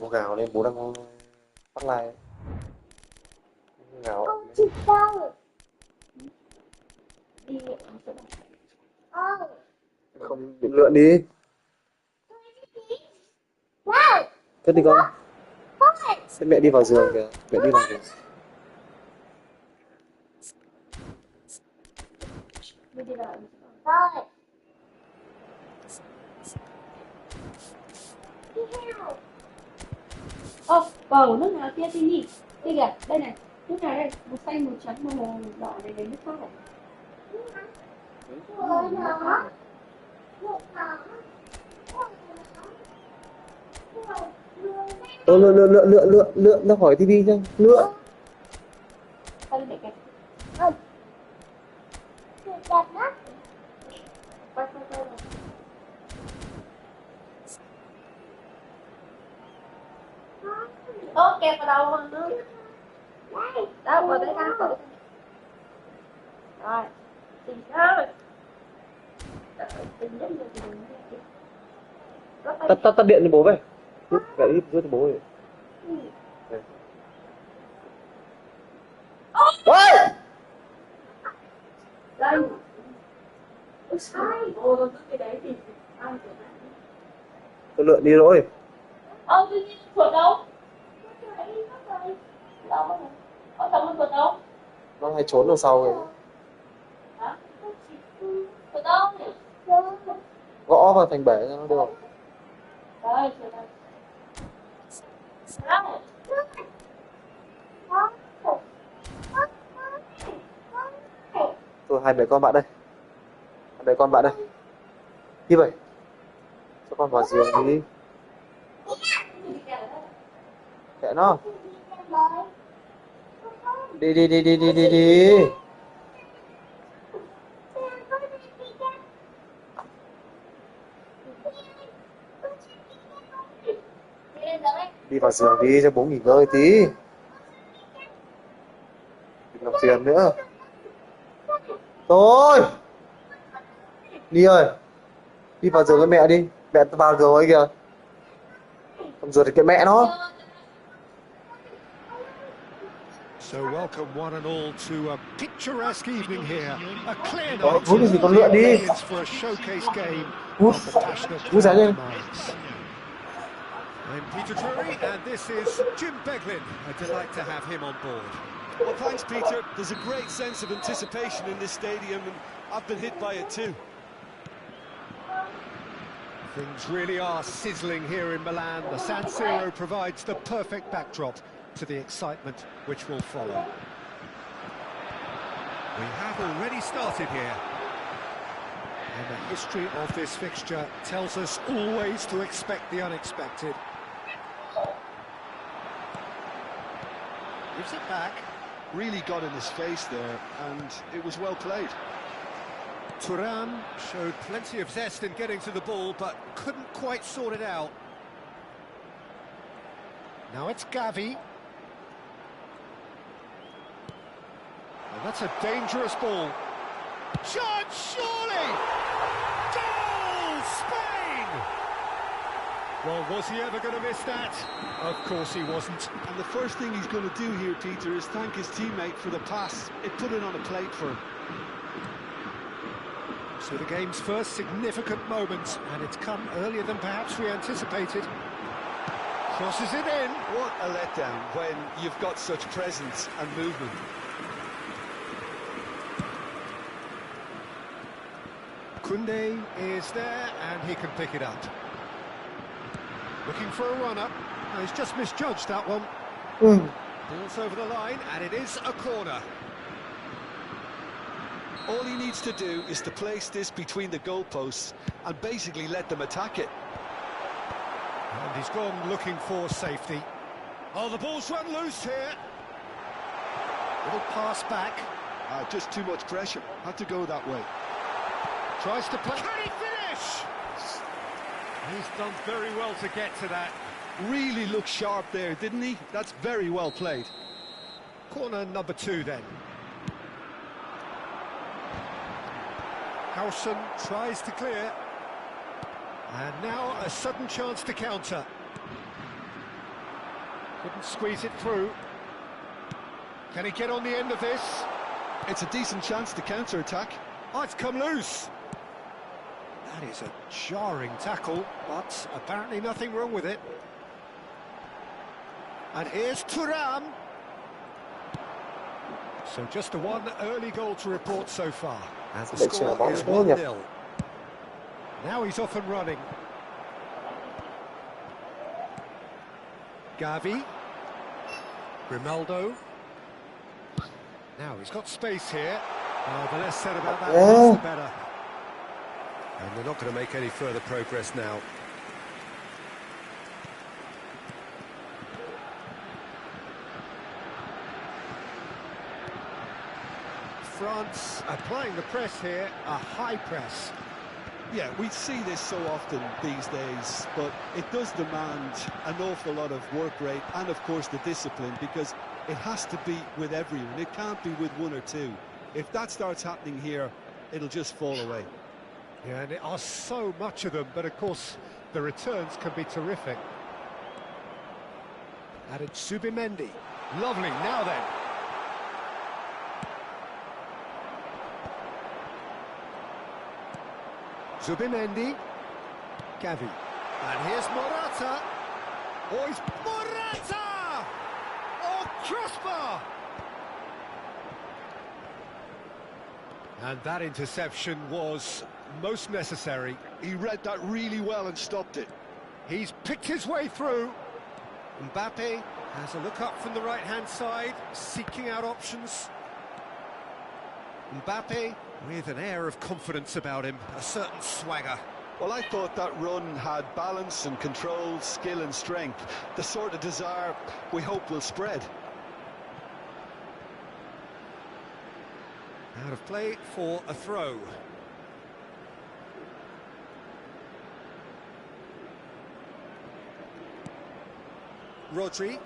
có gào lên, bố đang phát like. Gào. Không chịu đâu. Đi. Không định lượn đi. Cất đi con. Sẽ mẹ đi vào giường kìa, mẹ đi vào giường. Bầu nước nào kia tin nhỉ? Đây kìa, đây này, nước nào đây? Màu xanh, màu trắng, màu đỏ này, nước khác này. Lượn ra khỏi tivi cho lượn. Kẹp vào đầu mà nữa. Đâu, vào đây ra. Rồi, tìm sao? Tắt điện cho bố về. Gãy rút cho bố về. Ôi! Đây. Tôi lượn đi rồi. Tự nhiên chuột đâu? Chồng chuột đâu? Nó hay trốn đằng sau rồi. Hả? Chuột đâu? Gõ vào thành bể ra nó được. Đây, chuột đây. Đâu? Thôi hai mẹ con bạn đây. Hai mẹ con bạn đây. Như vậy. Cho con vào giường đi. Kệ nó. Đi. Đi vào giường đi cho bố nghỉ ngơi tí. Đừng làm phiền nữa. Thôi. Đi ơi. Đi vào giường với mẹ đi. Mẹ vào giường ấy kìa. Không ruột thì kệ mẹ nó. So welcome one and all to a picturesque evening here. A clear night for a showcase game of the passionate minds. I'm Peter Drury, and this is Jim Beglin. A delight to have him on board. Well, thanks, Peter. There's a great sense of anticipation in this stadium, and I've been hit by it too. Things really are sizzling here in Milan. The San Siro provides the perfect backdrop to the excitement which will follow. We have already started here. And the history of this fixture tells us always to expect the unexpected. Gives it back. Really got in his face there, and it was well played. Thuram showed plenty of zest in getting to the ball, but couldn't quite sort it out. Now it's Gavi. And that's a dangerous ball. Shot, surely! Goal! Spain! Well, was he ever going to miss that? Of course he wasn't. And the first thing he's going to do here, Peter, is thank his teammate for the pass. It put it on a plate for him. So the game's first significant moment, and it's come earlier than perhaps we anticipated. Crosses it in. What a letdown when you've got such presence and movement. Koundé is there, and he can pick it up. Looking for a run-up. No, he's just misjudged that one. Ball's over the line, and it is a corner. All he needs to do is to place this between the goalposts and basically let them attack it. And he's gone looking for safety. Oh, the ball's run loose here. Little pass back. Just too much pressure. Had to go that way. Tries to play. Can he finish? He's done very well to get to that. Really looked sharp there, didn't he? That's very well played. Corner number 2 then. Howson tries to clear. And now a sudden chance to counter. Couldn't squeeze it through. Can he get on the end of this? It's a decent chance to counter-attack. Oh, it's come loose. That is a jarring tackle, but apparently nothing wrong with it. And here's Thuram. So just the one early goal to report so far. And the score is 1-0. Now he's off and running. Gavi. Grimaldo. Now he's got space here. The less said about that, the better. And they're not going to make any further progress now. France applying the press here, a high press. Yeah, we see this so often these days, but it does demand an awful lot of work rate and, of course, the discipline, because it has to be with everyone. It can't be with one or two. If that starts happening here, it'll just fall away. Yeah, and there are so much of them, but of course the returns can be terrific. And it's Zubimendi. Lovely, now then. Zubimendi. Gavi. And here's Morata. Oh, it's Morata! Oh, crossbar! And that interception was most necessary. He read that really well and stopped it. He's picked his way through. Mbappe has a look up from the right-hand side, seeking out options. Mbappe with an air of confidence about him, a certain swagger. Well, I thought that run had balance and control, skill and strength. The sort of desire we hope will spread. Out of play for a throw. Rodri.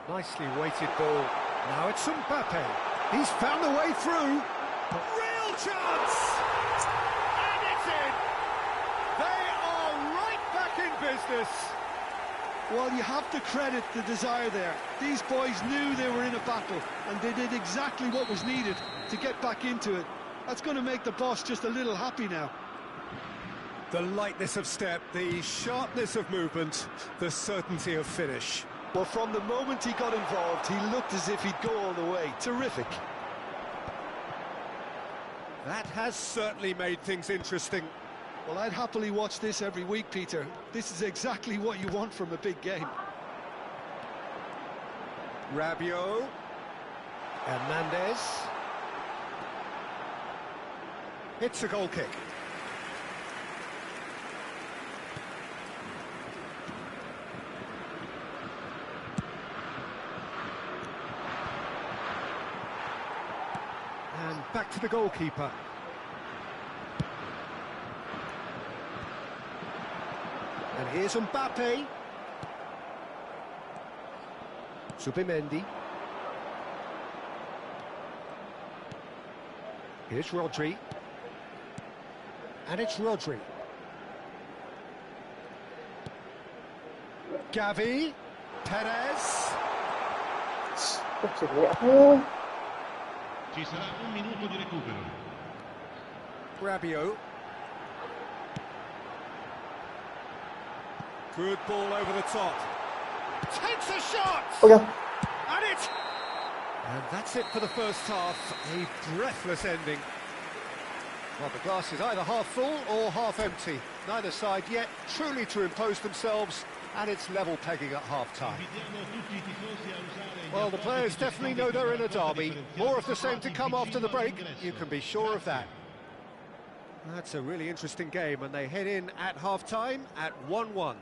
Nicely weighted ball. Now it's Mbappe. He's found the way through. Real chance! And it's in! They are right back in business. Well, you have to credit the desire there. These boys knew they were in a battle, and they did exactly what was needed to get back into it. That's going to make the boss just a little happy now. The lightness of step, the sharpness of movement, the certainty of finish. Well, from the moment he got involved, he looked as if he'd go all the way. Terrific. That has certainly made things interesting. Well, I'd happily watch this every week, Peter. This is exactly what you want from a big game. Rabiot. Hernandez. It's a goal kick. And back to the goalkeeper. And here's Mbappe. Zubimendi. Here's Rodri. And it's Rodri. Gavi. Perez. Ci sarà un minuto di recupero. Rabiot. Good ball over the top. Takes a shot! Okay. And it! And that's it for the first half. A breathless ending. Well, the glass is either half full or half empty. Neither side yet truly to impose themselves, and it's level pegging at half-time. Well, the players definitely know they're in a derby. More of the same to come after the break, you can be sure of that. That's a really interesting game, and they head in at half-time at 1-1.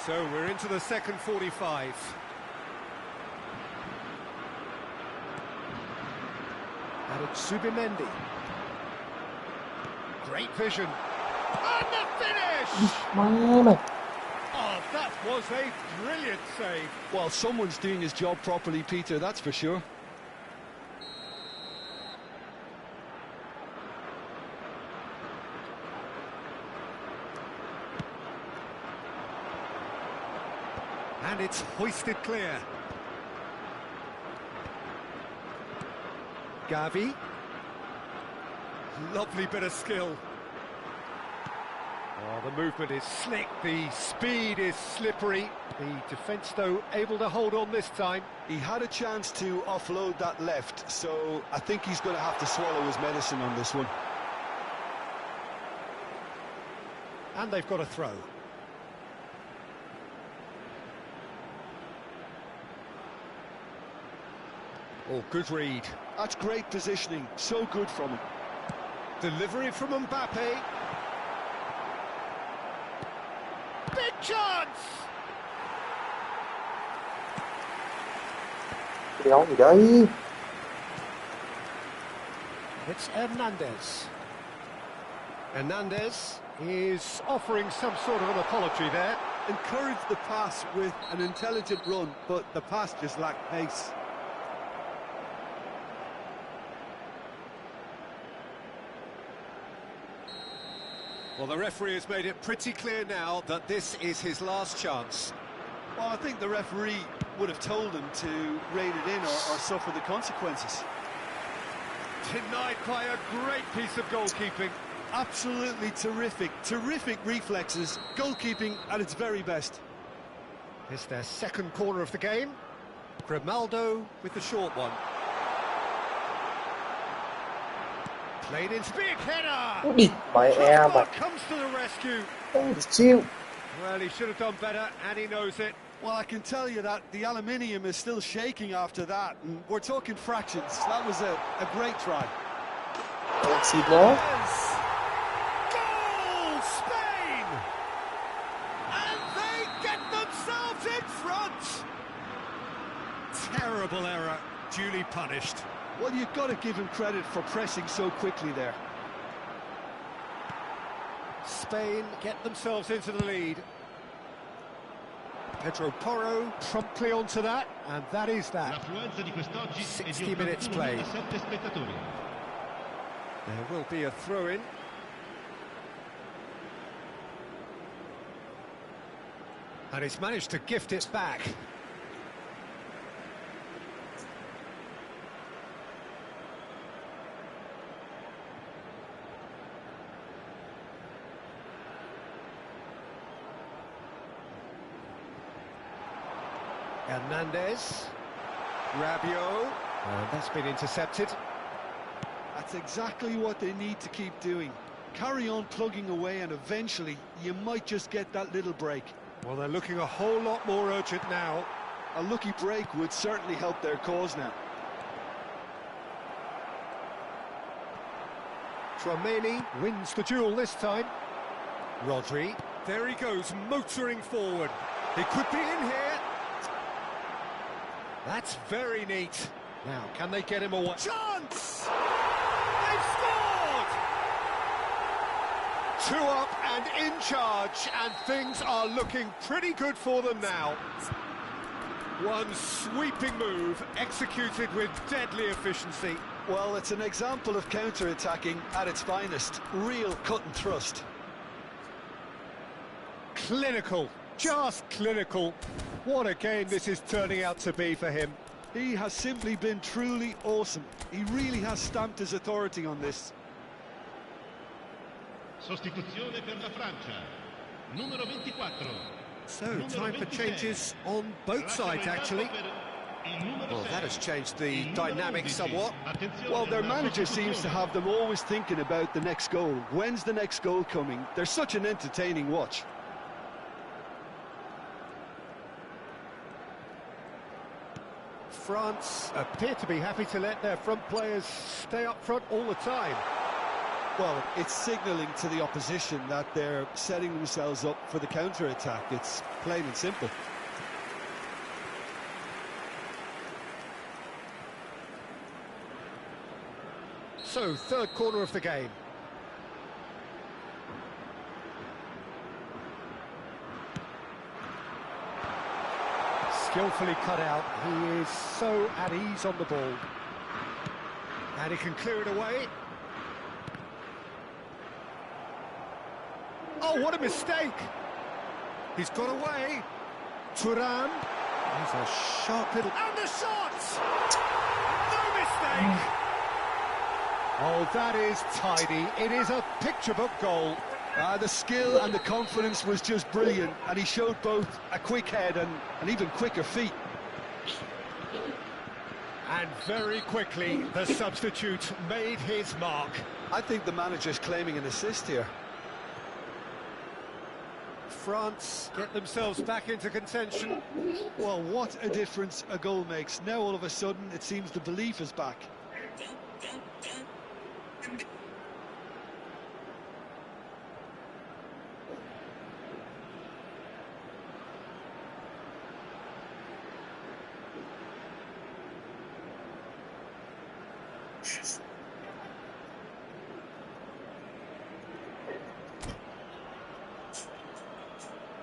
So we're into the second 45. And it's Subimendi. Great vision. And the finish! Mày. Oh, that was a brilliant save. Well, someone's doing his job properly, Peter, that's for sure. And it's hoisted clear. Gavi. Lovely bit of skill. Oh, the movement is slick, the speed is slippery. The defence, though, able to hold on this time. He had a chance to offload that left, so I think he's going to have to swallow his medicine on this one. And they've got a throw. Oh, good read. That's great positioning, so good from him. Delivery from Mbappe. Big chance! Đéo gì đấy. It's Hernandez. Hernandez is offering some sort of an apology there. Encouraged the pass with an intelligent run, but the pass just lacked pace. Well, the referee has made it pretty clear now that this is his last chance. Well, I think the referee would have told him to rein it in or suffer the consequences. Denied by a great piece of goalkeeping. Absolutely terrific, terrific reflexes, goalkeeping at its very best. It's their second corner of the game. Grimaldo with the short one. Played into big header! Ui, mày em mày. Comes to the rescue. Không được chill. Well, he should have done better, and he knows it. Well, I can tell you that the aluminium is still shaking after that, and we're talking fractions. That was a great try. Em xịt nó. Goal, Spain! And they get themselves in front! Terrible error, duly punished. Well, you've got to give him credit for pressing so quickly there. Spain get themselves into the lead. Pedro Porro promptly onto that, and that is that. L'affluenza di quest'oggi è di 60 minutes played. 81.7 spettatori. There will be a throw-in. And he's managed to gift it back. Hernandez, Rabiot, and that's been intercepted. That's exactly what they need to keep doing. Carry on plugging away and eventually you might just get that little break. Well, they're looking a whole lot more urgent now. A lucky break would certainly help their cause now. Tchouaméni wins the duel this time. Rodri, there he goes, motoring forward. He could be in here. That's very neat. Now, can they get him away? Chance! They've scored! 2 up and in charge, and things are looking pretty good for them now. One sweeping move, executed with deadly efficiency. Well, it's an example of counter-attacking at its finest. Real cut and thrust. Clinical, just clinical. What a game this is turning out to be for him. He has simply been truly awesome. He really has stamped his authority on this. Sostituzione per la Francia. Numero 24. So, time for changes on both sides, actually. Well, that has changed the dynamic somewhat. Well, their manager seems to have them always thinking about the next goal. When's the next goal coming? They're such an entertaining watch. France appear to be happy to let their front players stay up front all the time. Well, it's signalling to the opposition that they're setting themselves up for the counter-attack. It's plain and simple. So, third corner of the game. Skillfully cut out. He is so at ease on the ball. And he can clear it away. Oh, what a mistake! He's got away. Thuram. He's a sharp little... And the shot! No mistake! Oh, that is tidy. It is a picture-book goal. The skill and the confidence was just brilliant, and he showed both a quick head and even quicker feet. And very quickly, the substitute made his mark. I think the manager's claiming an assist here. France get themselves back into contention. Well, what a difference a goal makes. Now all of a sudden it seems the belief is back.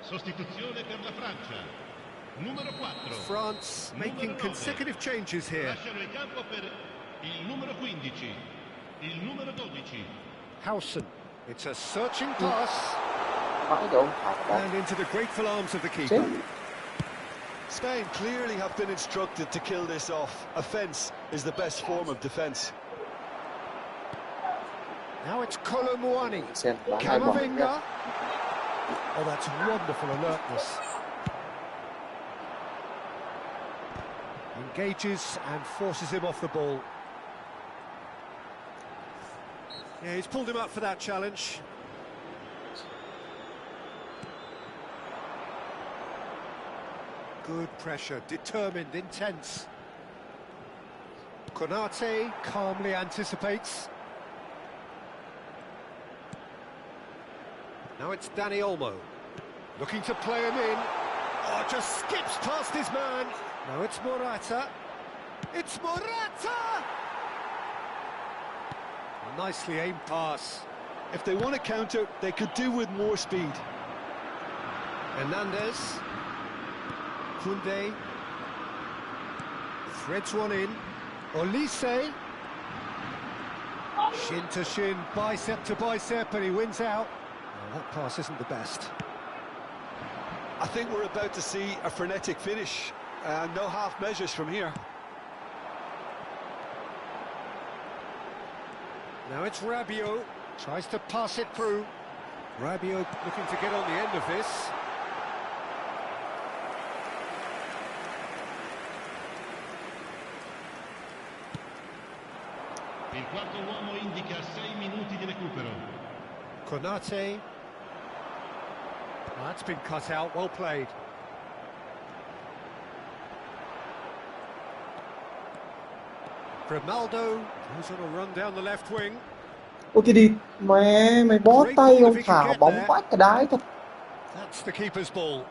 Sostituzione per la Francia. Numero 4. France making consecutive changes here. Lasciano il campo per il numero 15. Il numero 12. Howson. It's a searching pass. And into the grateful arms of the keeper. Spain clearly have been instructed to kill this off. Offence is the best form of defence. Now it's Kolomuani. Camavinga. Oh, that's wonderful alertness. Engages and forces him off the ball. Yeah, he's pulled him up for that challenge. Good pressure, determined, intense. Konate calmly anticipates. Now it's Dani Olmo, looking to play him in. Oh, just skips past his man. Now it's Morata. It's Morata! A nicely aimed pass. If they want to counter, they could do with more speed. Hernandez. Koundé. Threads one in. Olise. Shin to shin, bicep to bicep, and he wins out. That pass isn't the best. I think we're about to see a frenetic finish. No half measures from here. Now it's Rabiot. Tries to pass it through. Rabiot looking to get on the end of this. Il quarto uomo indica 6 minuti di recupero. Konate. That's been cut out, well played. Grimaldo goes on a run down the left wing. Ôi thì đi, mày bó tay ông Thảo bóng quá cái đái thật. That's the keeper's ball.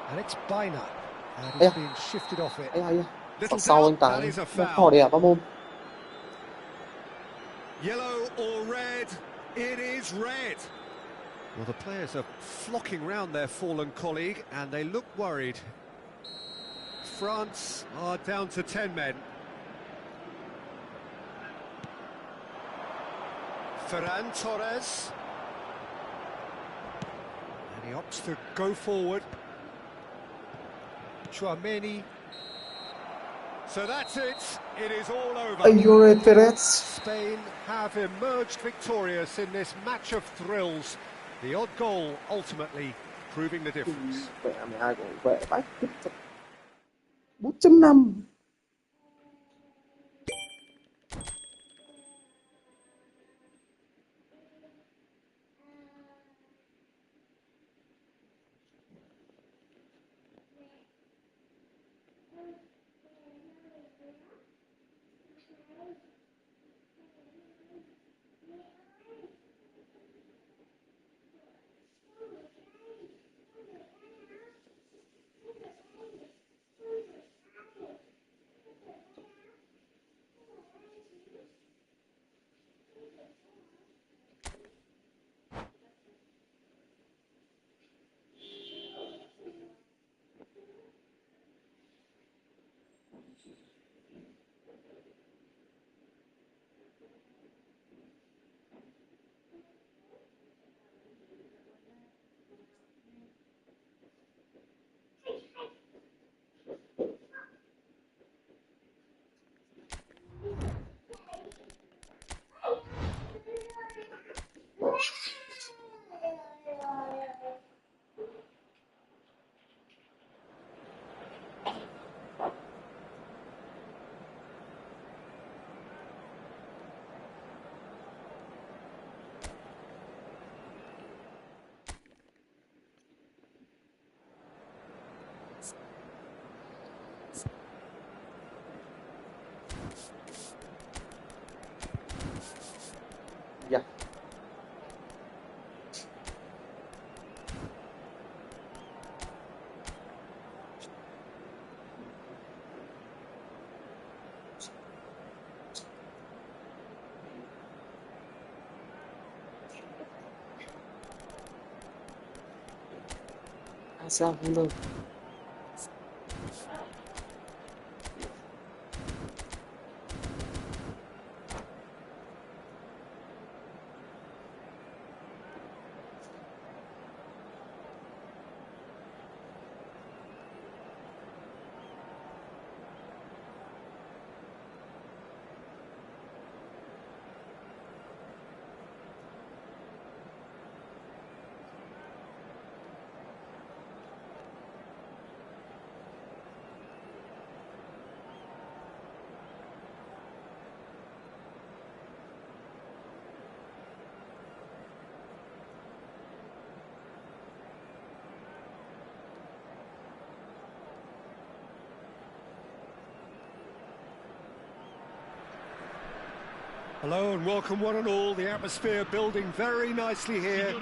And it's Baina. And he's being shifted off it. Đằng sau anh Tài nó thỏ đẹp quá môn. Yellow or red? It is red. Well, the players are flocking round their fallen colleague and they look worried. France are down to 10 men. Ferran Torres. And he opts to go forward. Chouameni. So that's it. It is all over. You're Perez. Spain have emerged victorious in this match of thrills. The odd goal ultimately proving the difference. Mẹ mày ai cũng vệ bách 4.5. ASA An. Hello and welcome one and all. The atmosphere building very nicely here.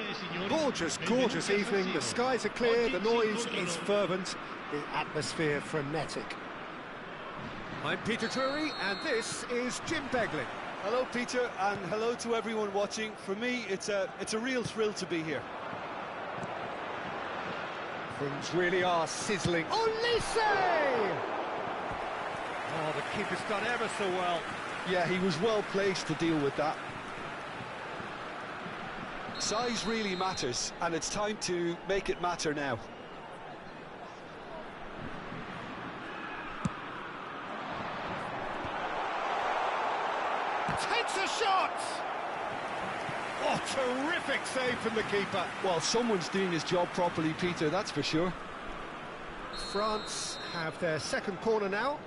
Gorgeous, gorgeous evening. The skies are clear, the noise is fervent, the atmosphere frenetic. I'm Peter Drury and this is Jim Beglin. Hello, Peter, and hello to everyone watching. For me, it's a real thrill to be here. Things really are sizzling. Olise! Oh, the keeper's done ever so well. Yeah, he was well placed to deal with that. Size really matters, and it's time to make it matter now. Takes a shot! Oh, terrific save from the keeper. Well, someone's doing his job properly, Peter, that's for sure. France have their second corner now.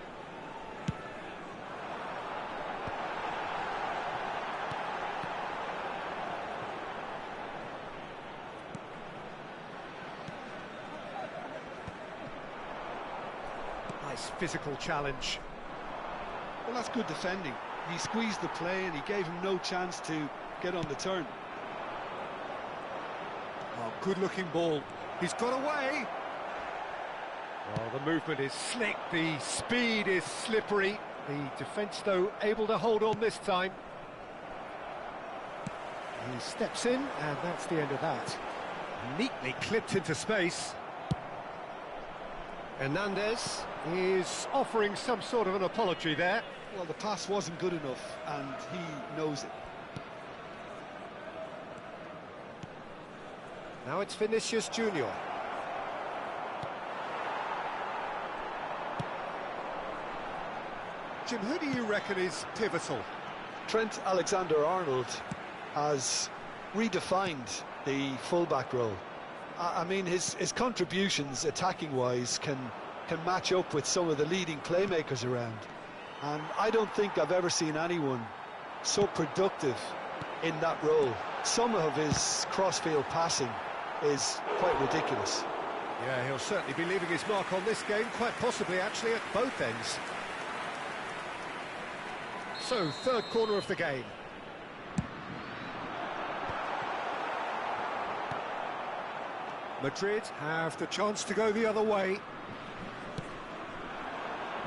Nice physical challenge. Well, that's good defending. He squeezed the play and he gave him no chance to get on the turn. Oh, good-looking ball. He's got away. Oh, the movement is slick. The speed is slippery. The defence, though, able to hold on this time. He steps in, and that's the end of that. Neatly clipped into space. Hernandez is offering some sort of an apology there. Well, the pass wasn't good enough, and he knows it. Now it's Vinicius Junior. Jim, who do you reckon is pivotal? Trent Alexander-Arnold has redefined the fullback role. I mean, his contributions, attacking-wise, can match up with some of the leading playmakers around. And I don't think I've ever seen anyone so productive in that role. Some of his cross-field passing is quite ridiculous. Yeah, he'll certainly be leaving his mark on this game, quite possibly actually at both ends. So, third corner of the game. Madrid have the chance to go the other way.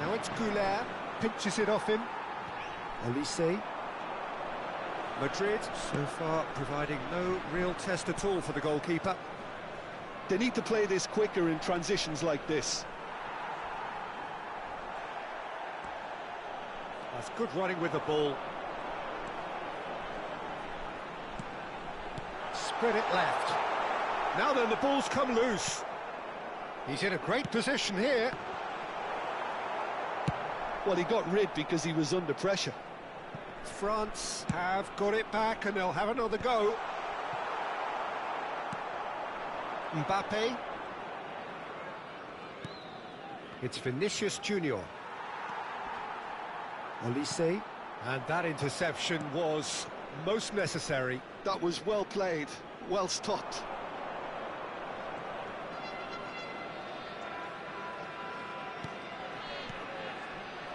Now it's Goulart, pinches it off him. Olise. Madrid, so far, providing no real test at all for the goalkeeper. They need to play this quicker in transitions like this. That's good running with the ball. Spread it left. Now then, the ball's come loose. He's in a great position here. Well, he got rid because he was under pressure. France have got it back and they'll have another go. Mbappe. It's Vinicius Junior. Olise. And that interception was most necessary. That was well played, well stopped.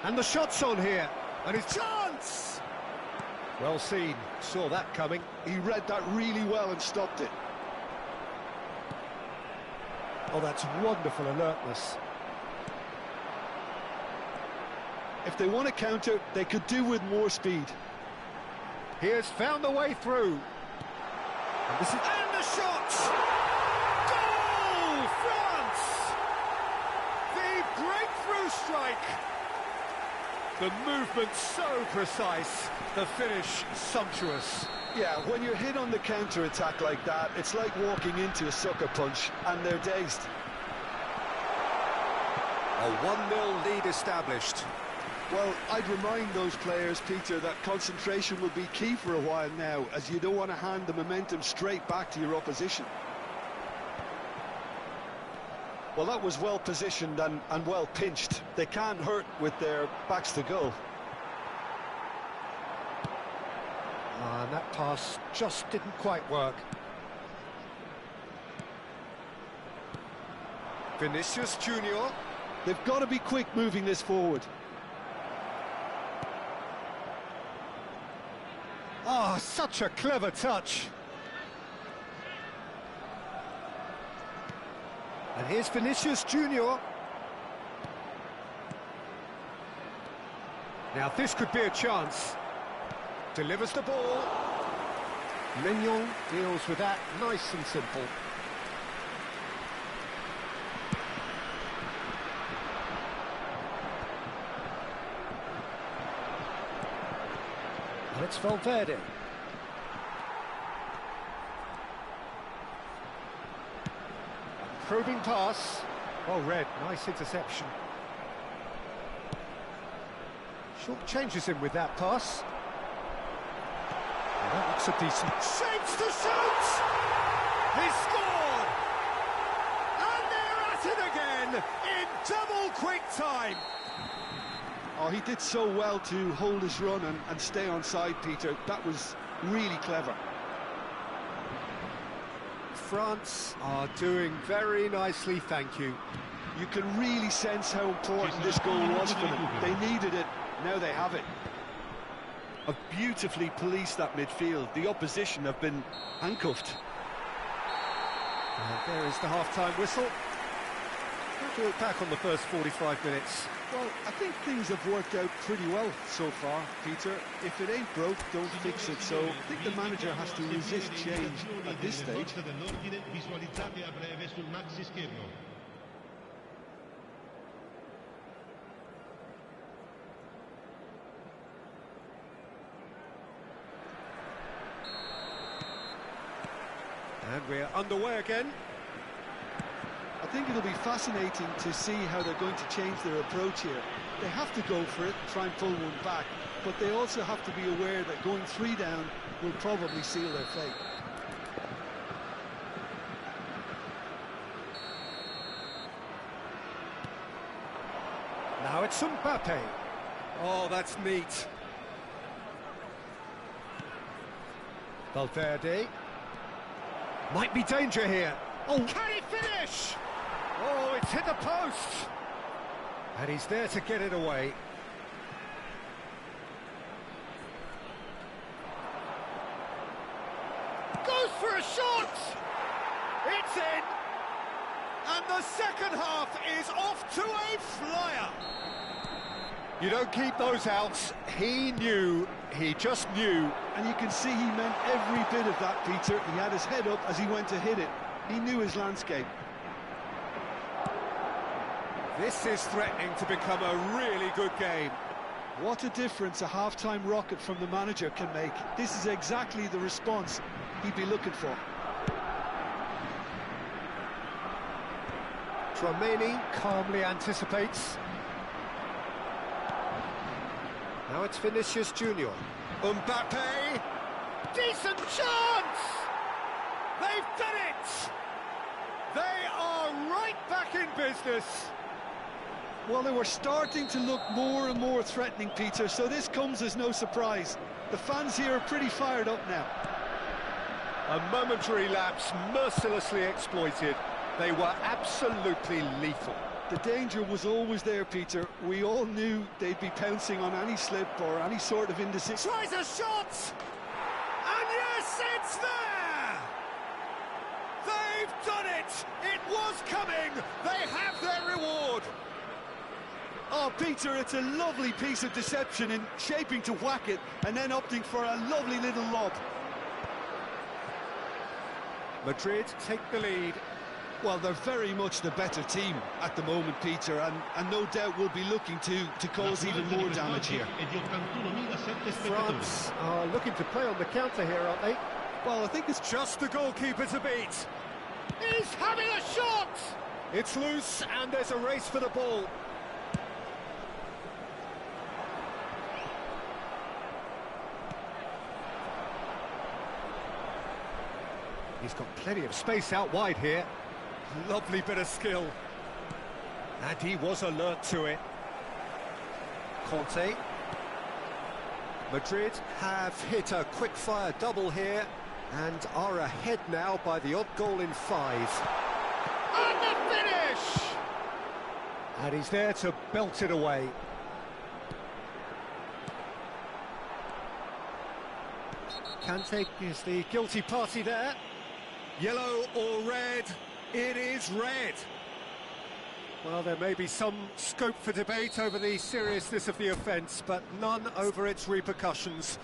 And the shot's on here. And his chance! Well seen, saw that coming. He read that really well and stopped it. Oh, that's wonderful alertness. If they want to counter, they could do with more speed. He has found the way through. And the shot! Goal, France! The movement so precise, the finish sumptuous. Yeah, when you're hit on the counter-attack like that, it's like walking into a sucker punch, and they're dazed. A 1-0 lead established. Well, I'd remind those players, Peter, that concentration will be key for a while now, as you don't want to hand the momentum straight back to your opposition. Well, that was well positioned and well pinched. They can't hurt with their backs to goal. And that pass just didn't quite work. Vinicius Junior. They've got to be quick moving this forward. Ah, such a clever touch. And here's Vinicius Junior. Now this could be a chance. Delivers the ball. Mignon deals with that nice and simple. And it's Valverde. Probing pass. Well read, nice interception. Short changes him with that pass. And that looks a decent... Shapes to shoot! He scored! And they're at it again in double quick time. Oh, he did so well to hold his run and stay on side, Peter. That was really clever. France are doing very nicely, thank you. You can really sense how important this goal was for them. They needed it, now they have it. Have beautifully policed that midfield. The opposition have been handcuffed. And there is the half-time whistle. How do you look back on the first 45 minutes? Well, I think things have worked out pretty well so far, Peter. If it ain't broke, don't fix it. So I think the manager has to resist change at this stage. And we're underway again. I think it'll be fascinating to see how they're going to change their approach here. They have to go for it, try and pull one back, but they also have to be aware that going 3 down will probably seal their fate. Now it's Mbappe. Oh, that's neat. Valverde. Might be danger here. Oh, can he finish? Oh, it's hit the post. And he's there to get it away. Goes for a shot. It's in. And the second half is off to a flyer. You don't keep those outs. He knew, he just knew. And you can see he meant every bit of that, Peter. He had his head up as he went to hit it. He knew his landscape. This is threatening to become a really good game. What a difference a half-time rocket from the manager can make. This is exactly the response he'd be looking for. Tchouaméni calmly anticipates. Now it's Vinicius Junior. Mbappe! Decent chance! They've done it! They are right back in business. Well, they were starting to look more and more threatening, Peter, so this comes as no surprise. The fans here are pretty fired up now. A momentary lapse mercilessly exploited. They were absolutely lethal. The danger was always there, Peter. We all knew they'd be pouncing on any slip or any sort of indecision. Tries a shot! And yes, it's there! They've done it! It was coming! They have their reward! Oh, Peter, it's a lovely piece of deception in shaping to whack it and then opting for a lovely little lob. Madrid take the lead. Well, they're very much the better team at the moment, Peter, and no doubt will be looking to cause even more damage here. France are looking to play on the counter here, aren't they? Well, I think it's Just the goalkeeper to beat. He's having a shot! It's loose, and there's a race for the ball. He's got plenty of space out wide here. Lovely bit of skill. And he was alert to it. Conte. Madrid have hit a quick-fire double here and are ahead now by the odd goal in 5. And the finish! And he's there to belt it away. Kante is the guilty party there. Yellow or red? It is red. Well, there may be some scope for debate over the seriousness of the offence, but none over its repercussions.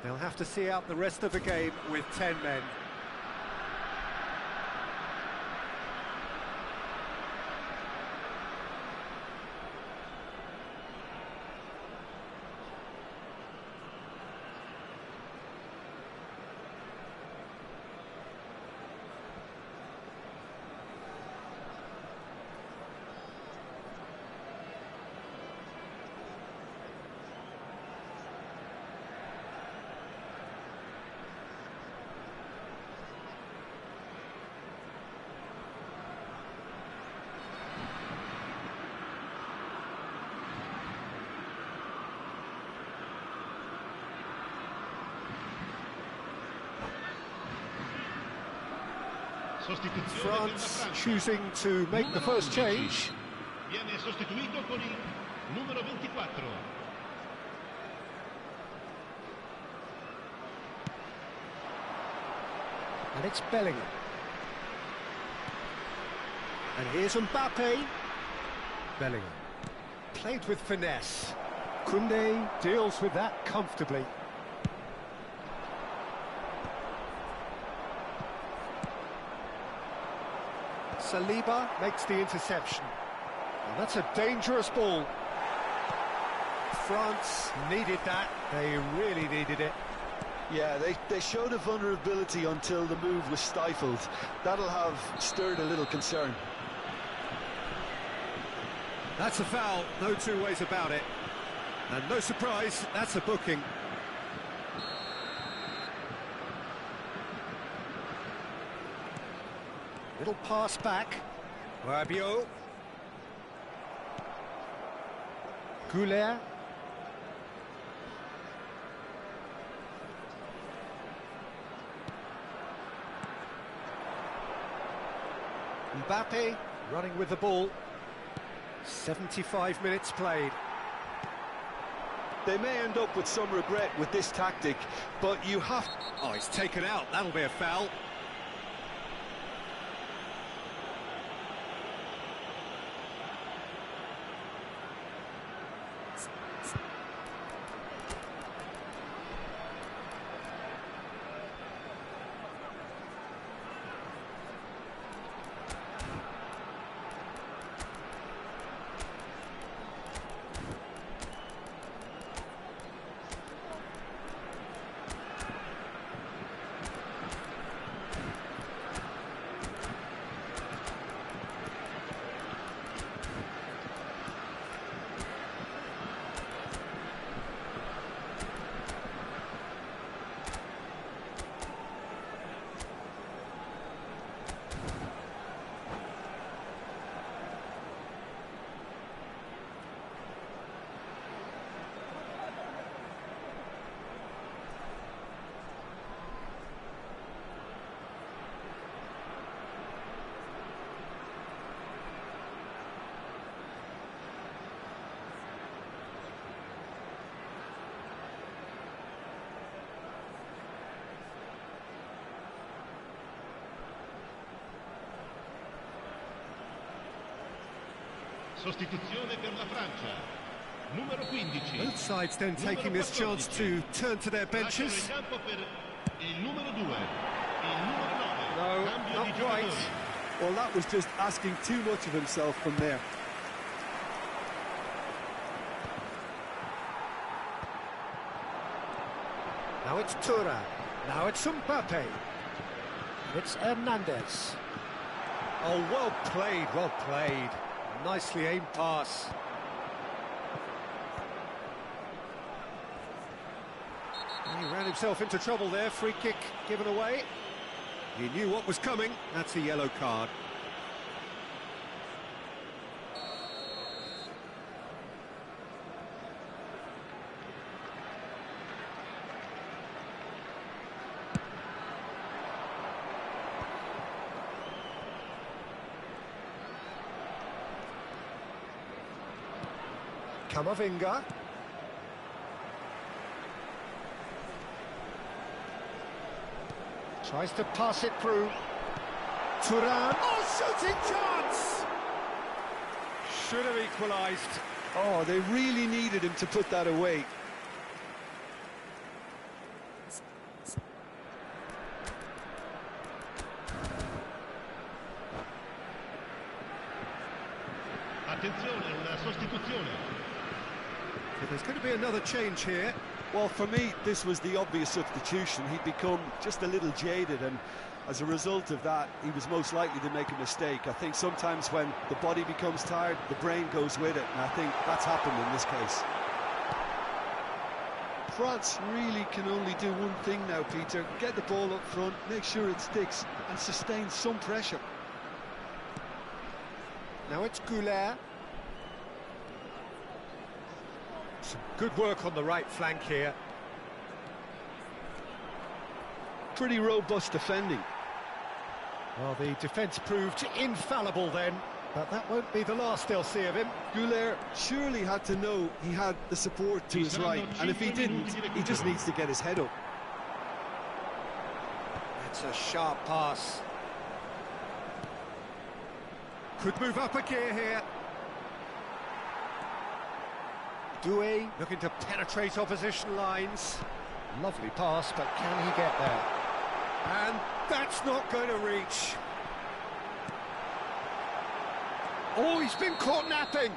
They'll have to see out the rest of the game with 10 men. France choosing to make the first change. Viene sostituito con il numero 24. And it's Bellingham. And here's Mbappe. Bellingham. Played with finesse. Koundé deals with that comfortably. Saliba makes the interception. And that's a dangerous ball. France needed that. They really needed it. Yeah, they showed a vulnerability until the move was stifled. That'll have stirred a little concern. That's a foul, no two ways about it. And no surprise, that's a booking. Little pass back. Rabiot. Goulet. Mbappe running with the ball. 75 minutes played. They may end up with some regret with this tactic, but you have... Oh, he's taken out. That'll be a foul. Sostituzione per la Francia. Numero 15. Both sides then taking this chance to turn to their benches. Il numero 2. Il numero 9. No, Cambio not di quite. giocatori. Well, that was just asking too much of himself from there. Now it's Tura. Now it's Mbappe. It's Hernandez. Oh, well played, well played. Nicely aimed pass. He ran himself into trouble there. Free kick given away. He knew what was coming. That's a yellow card. Kamavinga. Tries to pass it through. Turan. Oh, shooting chance! Should have equalised. Oh, they really needed him to put that away. Attenzione, una sostituzione. So there's going to be another change here. Well, for me, this was the obvious substitution. He'd become just a little jaded, and as a result of that, he was most likely to make a mistake. I think sometimes when the body becomes tired, the brain goes with it, and I think that's happened in this case. France really can only do one thing now, Peter. Get the ball up front, make sure it sticks, and sustain some pressure. Now it's Goulet. Some good work on the right flank here. Pretty robust defending. Well, the defence proved infallible then, but that won't be the last they'll see of him. Goulet surely had to know he had the support to his right, and if he didn't, he just needs to get his head up. That's a sharp pass. Could move up a gear here. Doué looking to penetrate opposition lines. Lovely pass, but can he get there? And that's not going to reach. Oh, he's been caught napping.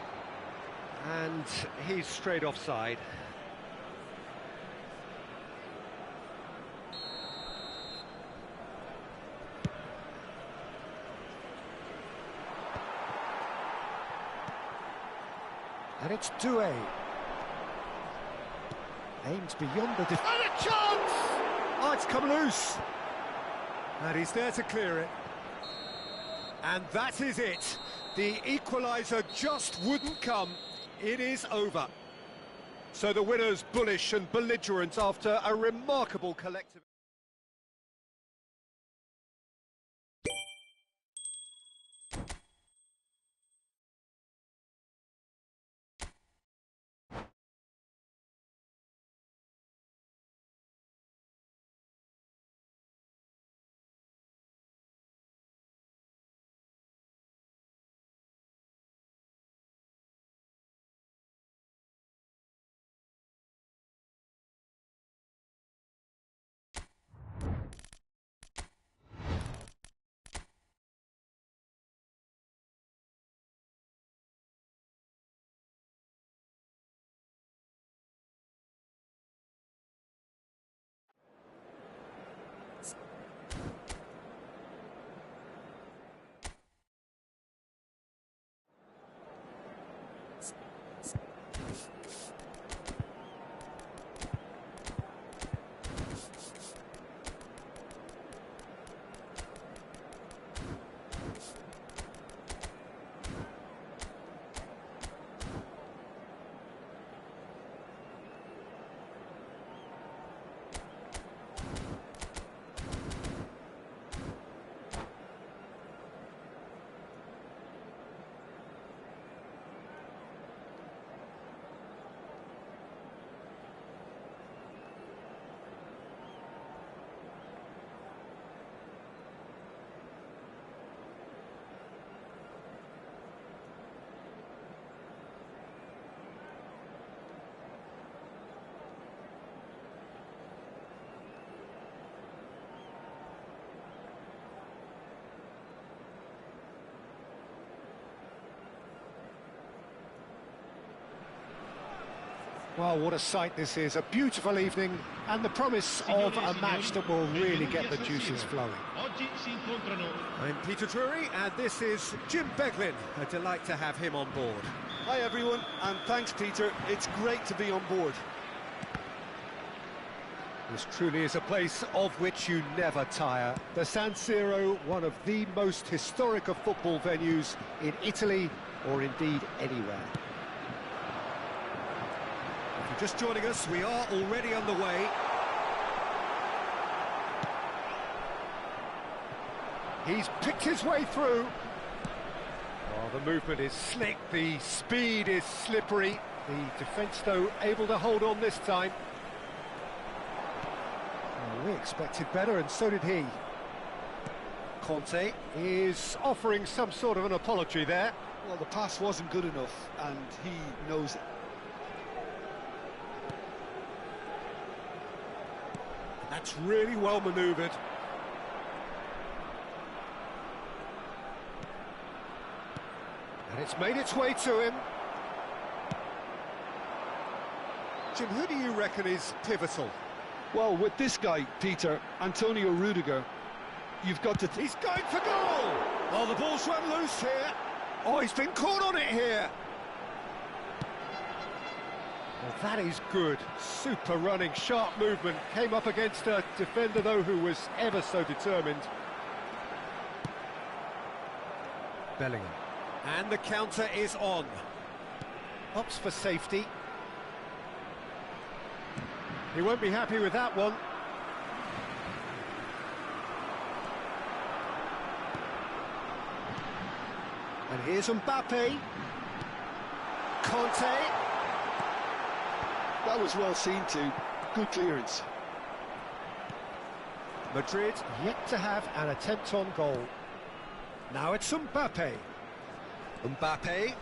And he's straight offside. And it's Doué. Aims beyond the defence. And a chance! Oh, it's come loose. And he's there to clear it. And that is it. The equaliser just wouldn't come. It is over. So the winner's bullish and belligerent after a remarkable collective... Well, what a sight this is. A beautiful evening and the promise of a match that will really get the juices flowing. Oggi si incontrano. I'm Peter Drury, and this is Jim Beglin. A delight to have him on board. Hi everyone, and thanks Peter. It's great to be on board. This truly is a place of which you never tire. The San Siro, one of the most historic of football venues in Italy, or indeed anywhere. If you're just joining us, we are already underway. He's picked his way through. Oh, the movement is slick, the speed is slippery. The defence, though, able to hold on this time. We expected better, and so did he. Conte is offering some sort of an apology there. Well, the pass wasn't good enough, and he knows it. That's really well manoeuvred. And it's made its way to him. Jim, who do you reckon is pivotal? Well, with this guy, Peter, Antonio Rudiger, you've got to... He's going for goal! Oh, the ball's run loose here. Oh, he's been caught on it here. Well, that is good. Super running, sharp movement. Came up against a defender, though, who was ever so determined. Bellingham. And the counter is on. Opts for safety. He won't be happy with that one. And here's Mbappe. Conte. That was well seen too. Good clearance. Madrid yet to have an attempt on goal. Now it's Mbappe. Mbappe.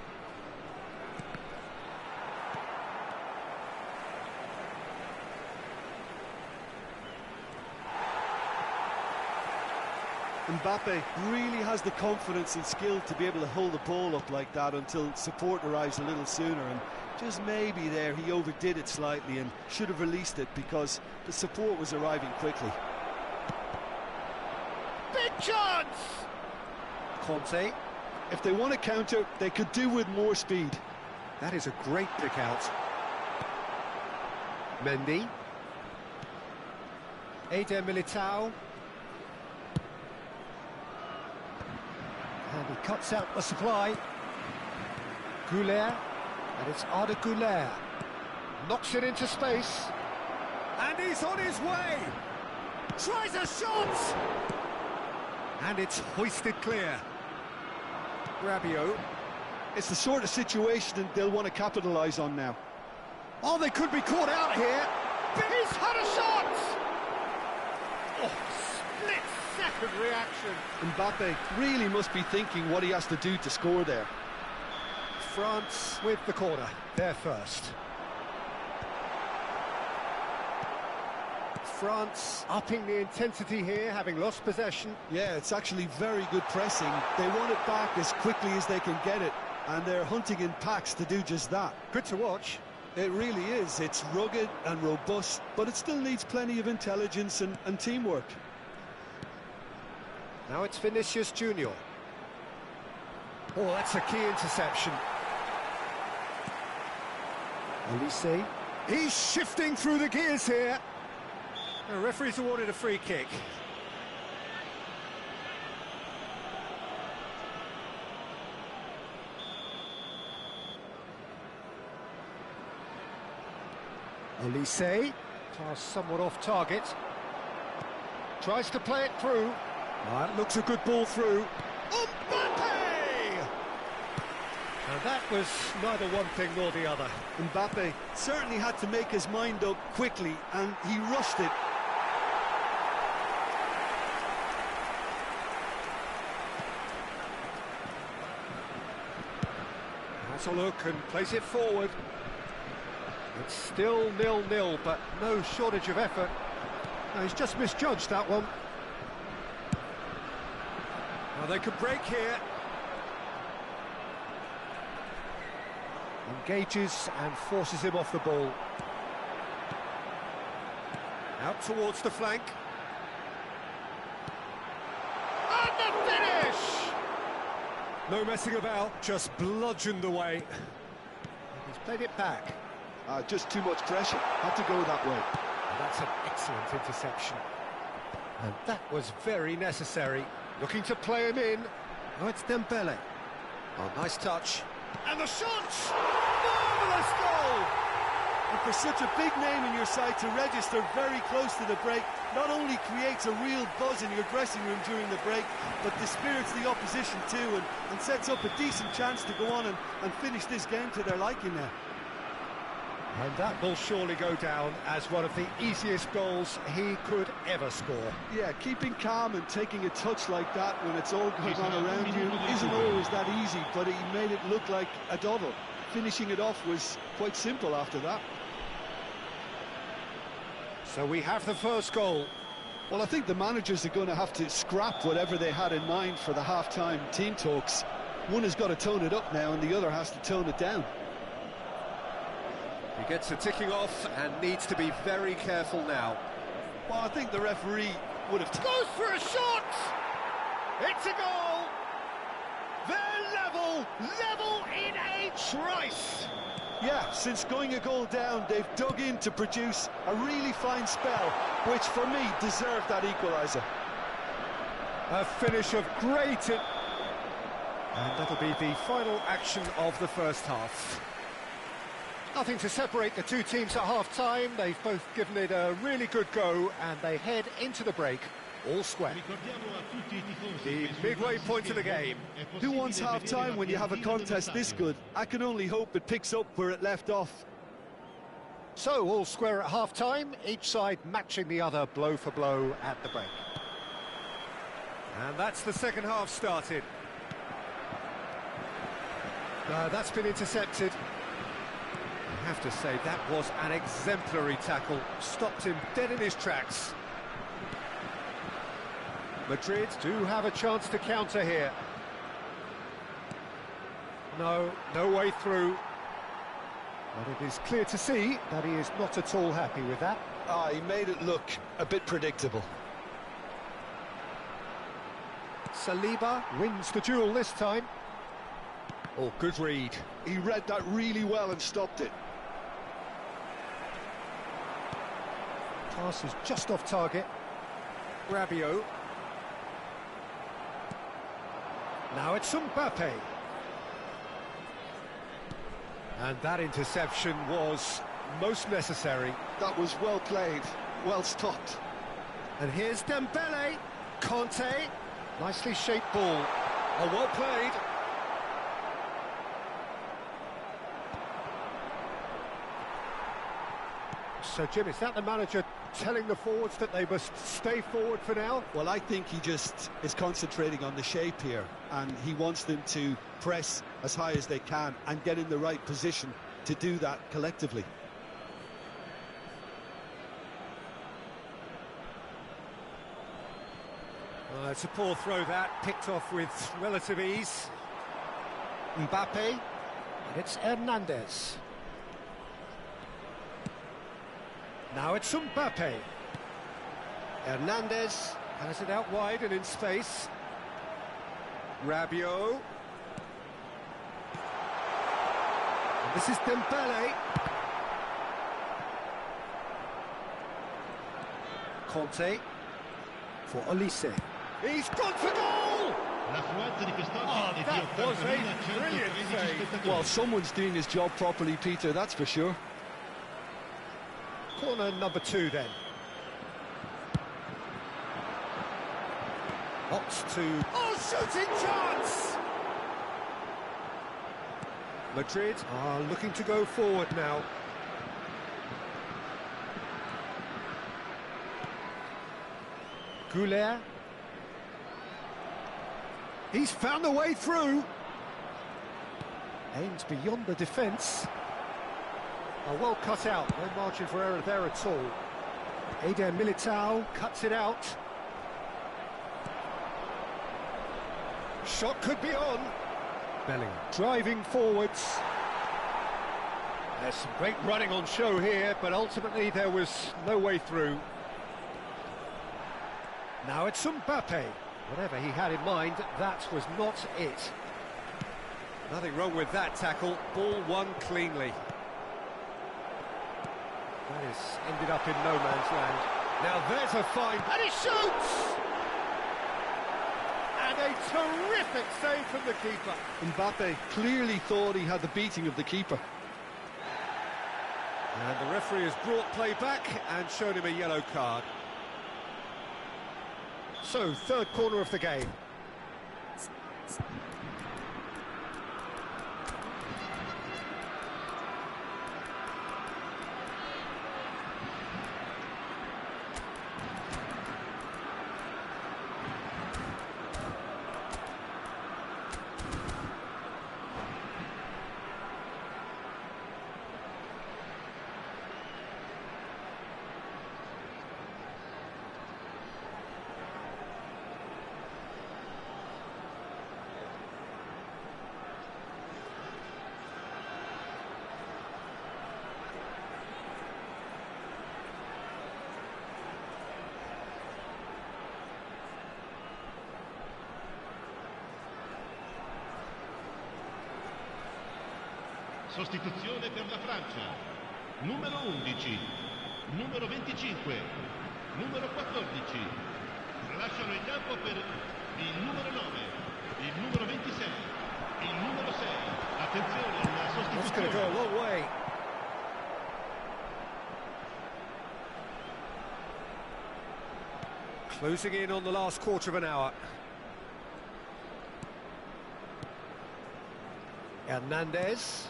Mbappe really has the confidence and skill to be able to hold the ball up like that until support arrives a little sooner, and just maybe there he overdid it slightly and should have released it because the support was arriving quickly. Big chance! Conte. If they want to counter, they could do with more speed. That is a great pick out. Mendy. Eder Militao. And he cuts out the supply. Goulet. And it's Arda Goulet. Knocks it into space. And he's on his way. Tries a shot. And it's hoisted clear. Rabiot. It's the sort of situation they'll want to capitalise on now. Oh, they could be caught out here. He's had a shot! Oh, split-second reaction. Mbappe really must be thinking what he has to do to score there. France with the corner, they're first. France upping the intensity here, having lost possession. Yeah, it's actually very good pressing. They want it back as quickly as they can get it, and they're hunting in packs to do just that. Good to watch. It really is. It's rugged and robust, but it still needs plenty of intelligence and teamwork. Now it's Vinicius Junior. Oh, that's a key interception. Olise. He's shifting through the gears here. The referee's awarded a free kick. Olise. Pass somewhat off target. Tries to play it through. That looks a good ball through. Mbappe! And that was neither one thing nor the other. Mbappe certainly had to make his mind up quickly, and he rushed it. Has a look and plays it forward. It's still 0-0, but no shortage of effort. No, he's just misjudged that one. Now they could break here. Engages and forces him off the ball. Out towards the flank. And the finish! No messing about, just bludgeoned away. He's played it back. Just too much pressure. Had to go that way. And that's an excellent interception. And that was very necessary. Looking to play him in. Oh, it's Dembele. Oh, nice touch. And the shot! Marvellous goal! And for such a big name in your side to register very close to the break, not only creates a real buzz in your dressing room during the break, but dispirits the opposition too, and sets up a decent chance to go on and finish this game to their liking now. And that will surely go down as one of the easiest goals he could ever score. Yeah, keeping calm and taking a touch like that when it's all going on around you isn't always that easy, but he made it look like a doddle. Finishing it off was quite simple after that. So we have the first goal. Well, I think the managers are going to have to scrap whatever they had in mind for the half-time team talks. One has got to tone it up now and the other has to tone it down. He gets a ticking off and needs to be very careful now. Well, I think the referee would have... Goes for a shot! It's a goal! They're level in a trice! Yeah, since going a goal down, they've dug in to produce a really fine spell, which for me deserved that equaliser. A finish of great... And that'll be the final action of the first half. Nothing to separate the two teams at half-time. They've both given it a really good go, and they head into the break all square. The midway point of the game. Who wants half-time when you have a contest this good? I can only hope it picks up where it left off. So, all square at half-time, each side matching the other blow for blow at the break. And that's the second half started. That's been intercepted. I have to say, that was an exemplary tackle. Stopped him dead in his tracks. Madrid do have a chance to counter here. No way through. But it is clear to see that he is not at all happy with that. He made it look a bit predictable. Saliba wins the duel this time. Oh, good read. He read that really well and stopped it. Pass is just off target. Rabiot. Now it's Mbappe. And that interception was most necessary. That was well played, well stopped. And here's Dembele. Conte. Nicely shaped ball. Oh, well played. So, Jim, is that the manager telling the forwards that they must stay forward for now? Well, I think he just is concentrating on the shape here, and he wants them to press as high as they can and get in the right position to do that collectively. It's a poor throw that, picked off with relative ease. Mbappe, and it's Hernandez. Now it's Mbappe. Hernandez has it out wide and in space. Rabiot. And this is Dembele. Conte for Olise. He's gone for goal! Oh, that was a brilliant save. Well, someone's doing his job properly, Peter, that's for sure. Corner number 2 then. Opts to... Oh, shooting chance! Madrid are looking to go forward now. Goulet. He's found a way through. Aims beyond the defence. Oh, well cut out, no margin for error there at all. Eder Militao cuts it out. Shot could be on. Bellingham driving forwards. There's some great running on show here, but ultimately there was no way through. Now it's Mbappe. Whatever he had in mind, that was not it. Nothing wrong with that tackle. Ball won cleanly. That is ended up in no man's land. Now there's a fine, and he shoots! And a terrific save from the keeper. Mbappe clearly thought he had the beating of the keeper. And the referee has brought play back and shown him a yellow card. So, third corner of the game. Sostituzione per la Francia. Numero 11, numero 25, numero 14. Lasciano il campo per il numero 9, il numero 26, il numero 6. Attenzione alla That's going to go a sostituzione. long way. Closing in on the last quarter of an hour. Hernandez.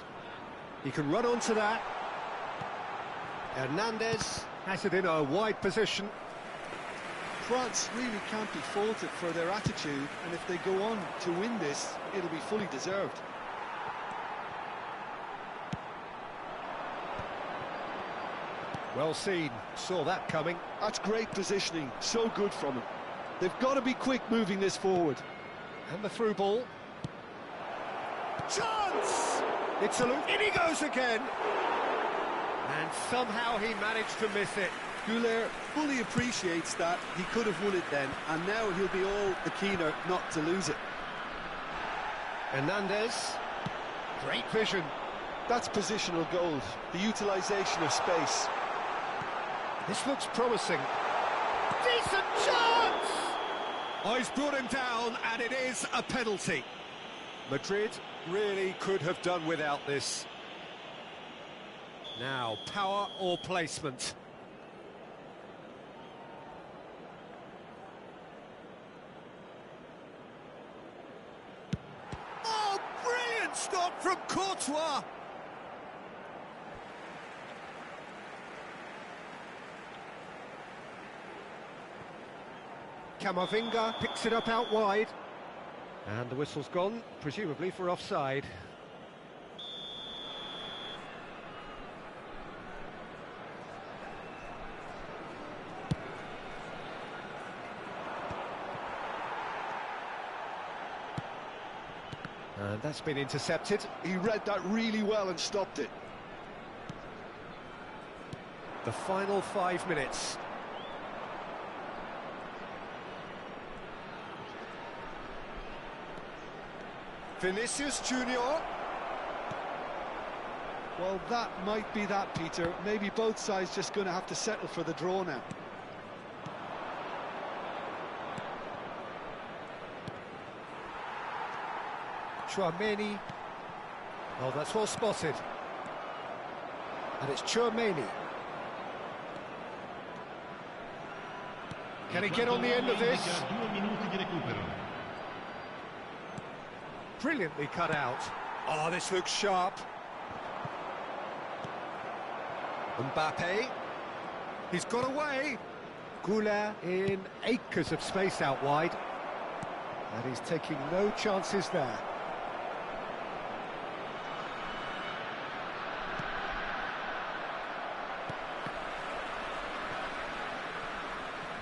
He can run onto that. Hernandez has it in a wide position. France really can't be faulted for their attitude, and if they go on to win this, it'll be fully deserved. Well seen, saw that coming. That's great positioning, so good from him. They've got to be quick moving this forward. And the through ball. Chance! It's a loop. In he goes again. And somehow he managed to miss it. Goulet fully appreciates that he could have won it then, and now he'll be all the keener not to lose it. Hernandez. Great vision. That's positional goals, the utilisation of space. This looks promising. Decent chance! Oh, he's brought him down, and it is a penalty. Madrid really could have done without this. Now, power or placement? Oh, brilliant stop from Courtois! Camavinga picks it up out wide. And the whistle's gone, presumably for offside. And that's been intercepted. He read that really well and stopped it. The final 5 minutes. Vinicius Junior. Well, that might be that, Peter. Maybe both sides just going to have to settle for the draw now. Chouameni. Oh, that's well spotted. And it's Chouameni. Can he get on the end of this? 2 minuti di recupero. Brilliantly cut out. Oh, this looks sharp. Mbappe. He's got away. Goulet in acres of space out wide. And he's taking no chances there.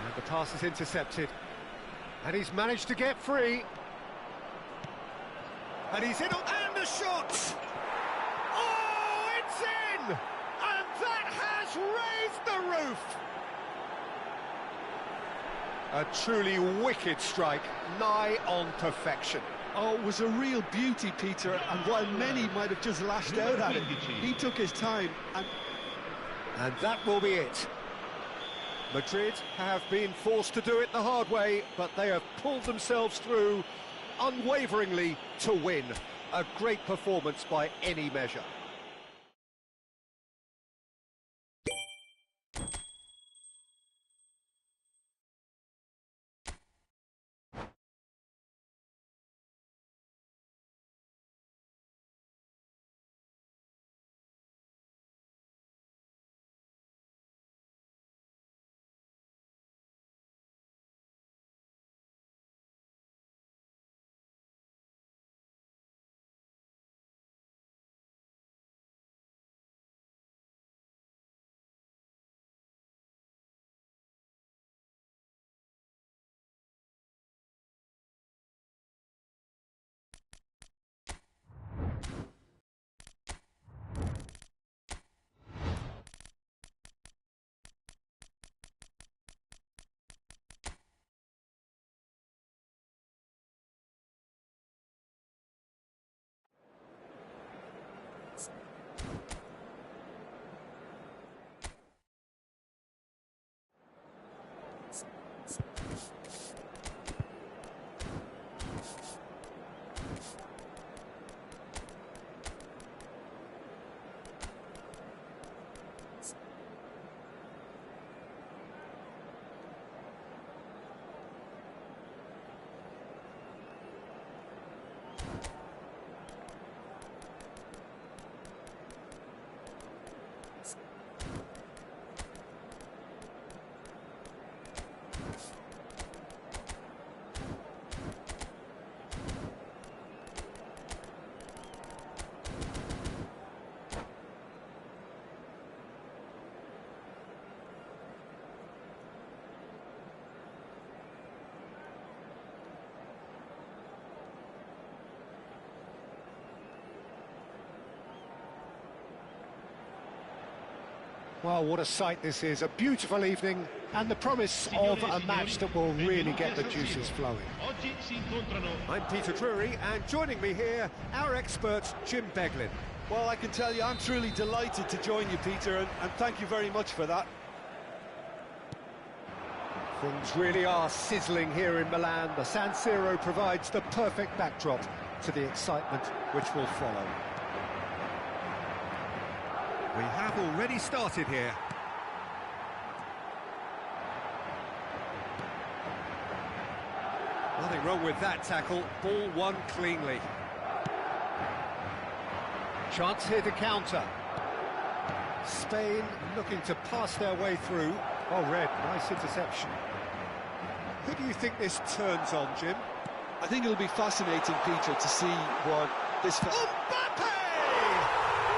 And the pass is intercepted. And he's managed to get free. And he's in on, and a shot! Oh, It's in! And that has raised the roof! A truly wicked strike, nigh on perfection. Oh, it was a real beauty, Peter, and while many might have just lashed out at it, he took his time and... And that will be it. Madrid have been forced to do it the hard way, but they have pulled themselves through unwaveringly to win. A great performance by any measure. Well, what a sight this is. A beautiful evening and the promise of a match that will really get the juices flowing. I'm Peter Drury, and joining me here, our expert, Jim Beglin. Well, I can tell you, I'm truly delighted to join you, Peter, and thank you very much for that. Things really are sizzling here in Milan. The San Siro provides the perfect backdrop to the excitement which will follow. We have already started here. Nothing wrong with that tackle. Ball won cleanly. Chance here to counter. Spain looking to pass their way through. Oh, red, nice interception. Who do you think this turns on, Jim? I think it'll be fascinating, Peter, to see what this... Mbappe!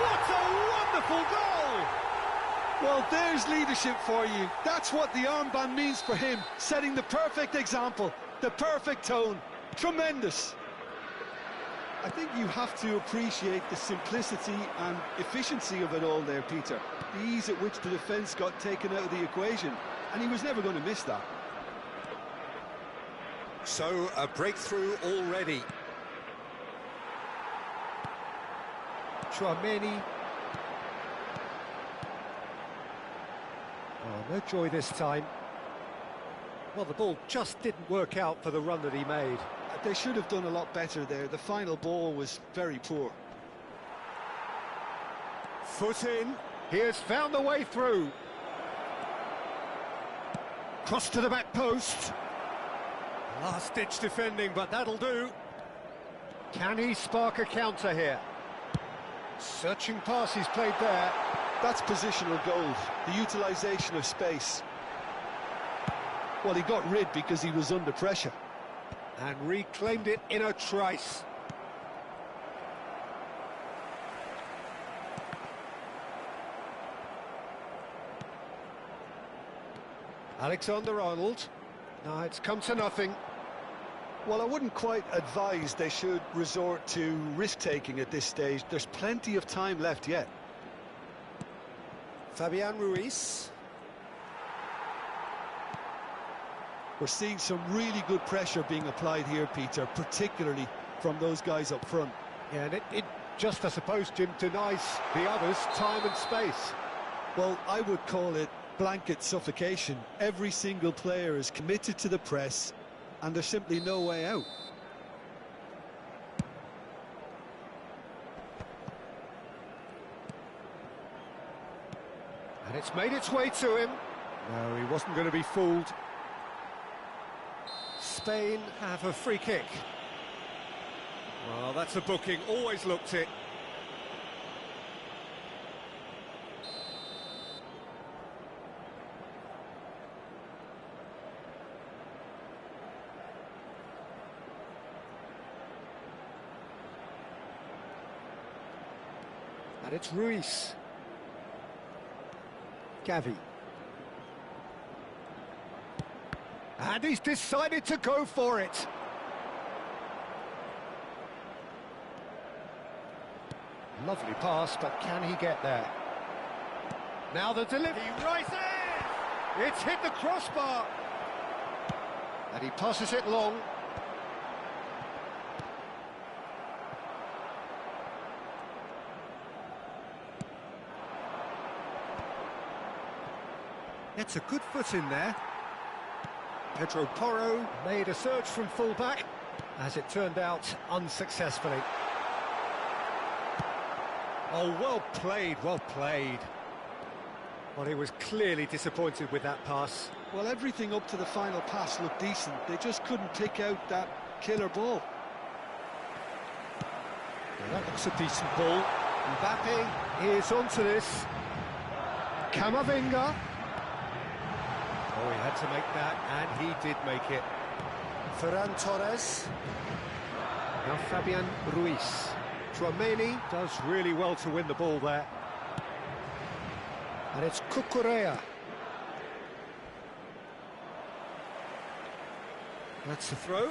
What a wonderful goal! Well, there's leadership for you. That's what the armband means for him, setting the perfect example, the perfect tone. Tremendous. I think you have to appreciate the simplicity and efficiency of it all there, Peter. The ease at which the defence got taken out of the equation, and he was never going to miss that. So, a breakthrough already. Chouameni. Oh, no joy this time. Well, the ball just didn't work out for the run that he made. They should have done a lot better there. The final ball was very poor. Foot in. He has found the way through. Cross to the back post. Last-ditch defending, but that'll do. Can he spark a counter here? Searching pass he's played there. That's positional goals, the utilisation of space. Well, he got rid because he was under pressure. And reclaimed it in a trice. Alexander-Arnold. No, it's come to nothing. Well, I wouldn't quite advise they should resort to risk-taking at this stage. There's plenty of time left yet. Fabian Ruiz. We're seeing some really good pressure being applied here, Peter, particularly from those guys up front. Yeah, and it just, I suppose, Jim, denies the others time and space. Well, I would call it blanket suffocation. Every single player is committed to the press, and there's simply no way out. And it's made its way to him. No, he wasn't going to be fooled. Spain have a free kick. Well, that's a booking, always looked it. And it's Ruiz. Gavi. And he's decided to go for it. Lovely pass, but can he get there? Now the delivery, right there! It's hit the crossbar! And he passes it long. It's a good foot in there. Pedro Porro made a search from full-back, as it turned out, unsuccessfully. Oh, well played, well played. Well, he was clearly disappointed with that pass. Well, everything up to the final pass looked decent. They just couldn't pick out that killer ball. Well, that looks a decent ball. Mbappe is onto this. Camavinga. Oh, he had to make that, and he did make it. Ferran Torres. Now Fabian Ruiz. Tchouameni does really well to win the ball there. And it's Cucurella. That's the throw.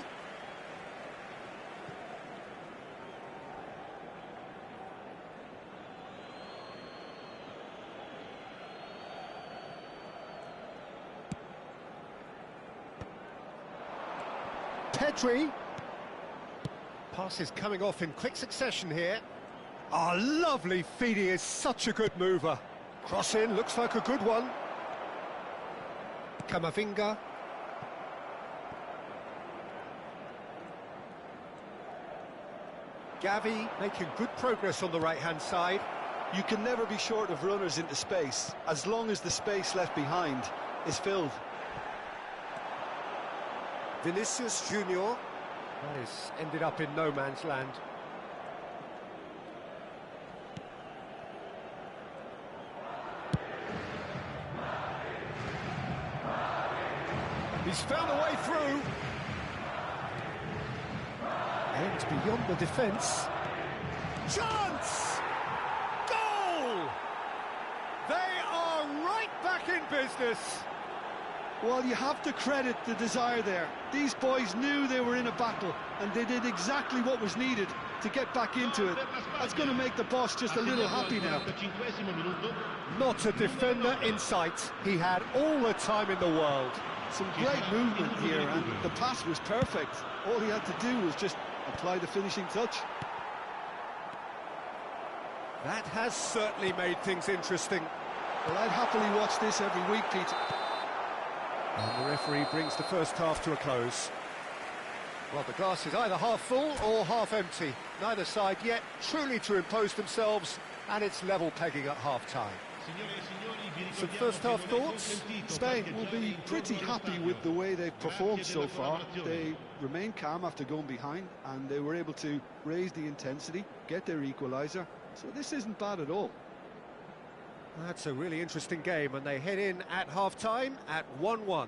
Pedri. Pass is coming off in quick succession here. Oh, lovely feed, he is such a good mover. Cross in, looks like a good one. Camavinga. Gavi making good progress on the right-hand side. You can never be short of runners into space, as long as the space left behind is filled. Vinicius Junior. That is ended up in no man's land. He's found a way through. And beyond the defence. Chance! Goal! They are right back in business. Well, you have to credit the desire there. These boys knew they were in a battle, and they did exactly what was needed to get back into it. That's going to make the boss just a little happy now. Not a defender in sight. He had all the time in the world. Some great movement here, and the pass was perfect. All he had to do was just apply the finishing touch. That has certainly made things interesting. Well, I'd happily watch this every week, Peter. And the referee brings the first half to a close. Well, the glass is either half full or half empty. Neither side yet truly to impose themselves, and it's level pegging at half-time. Some first-half thoughts? Spain will be pretty happy with the way they've performed so far. They remained calm after going behind, and they were able to raise the intensity, get their equaliser. So this isn't bad at all. That's a really interesting game, and they head in at half-time at 1-1.